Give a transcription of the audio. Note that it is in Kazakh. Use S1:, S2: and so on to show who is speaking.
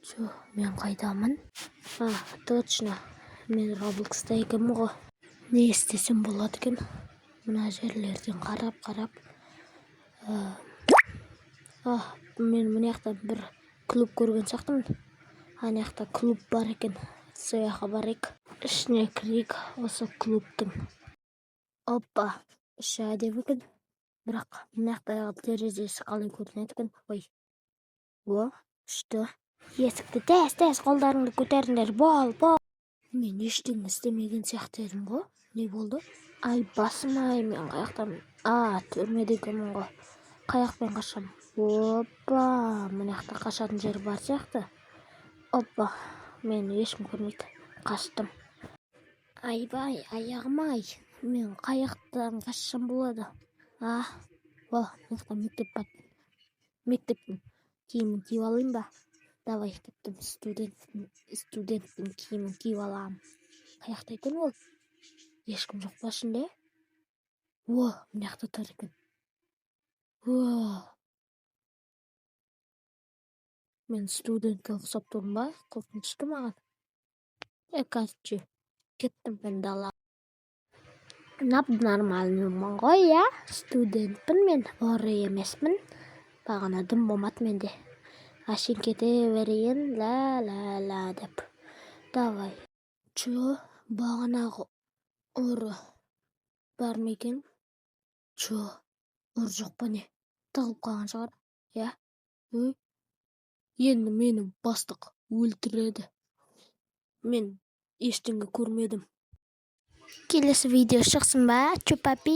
S1: Чё, мен қайдамын? Точно. Мен Roblox'та екенмін ғой. Не істесем болады екен? Мына жерлерден қарап. Мен мына жақта бір клуб көрген сияқтымын. Ана жақта клуб бар екен. Сол жаққа барайық. Ішіне кірейік осы клубтың. Опа, іші әдемі екен. Бірақ мына жақтағы терезесі қалай көрінеді екен? Ой. Күшті. Есікті тез қолдарыңды көтеріңдер. Бол. Мен ештеңе істемеген сияқты едім ғой. Не болды? Ай, басым-ай, мен қаяқтамын? Түрмеде екенмін ғой. Қаяқпен қашам? Опа, мына жақта қашатын жер бар сияқты. Опа, мен ешкім көрмейді. Қаштым. Айбай, аяғым-ай. Мен қаяқтан қашсам болады? Мектеп бар. Мектептің киімін киіп алайын ба? Давай, кеттім, студенттің киімін киіп аламын. Қаяқта екен ол? Ешкім жоқ па ішінде? Мына жақта тұр екен. Мен студентке ұқсап тұрмын ба? Қорқынышты маған. Короче, кеттім мен далаға. Нормальныймын ғой, иә? Студентпін мен, ұры емеспін. Бағана дым болмады менде. Ашын кете берейін, ла деп. Давай. Чё, бағанағы ұры бар ма екен? Чё, ұры жоқ па не? Тығылып қалған шығар, иә? Енді мені бастық өлтіреді. Мен ештеңе көрмедім. Келесі видео шықсын ба? Чупапи.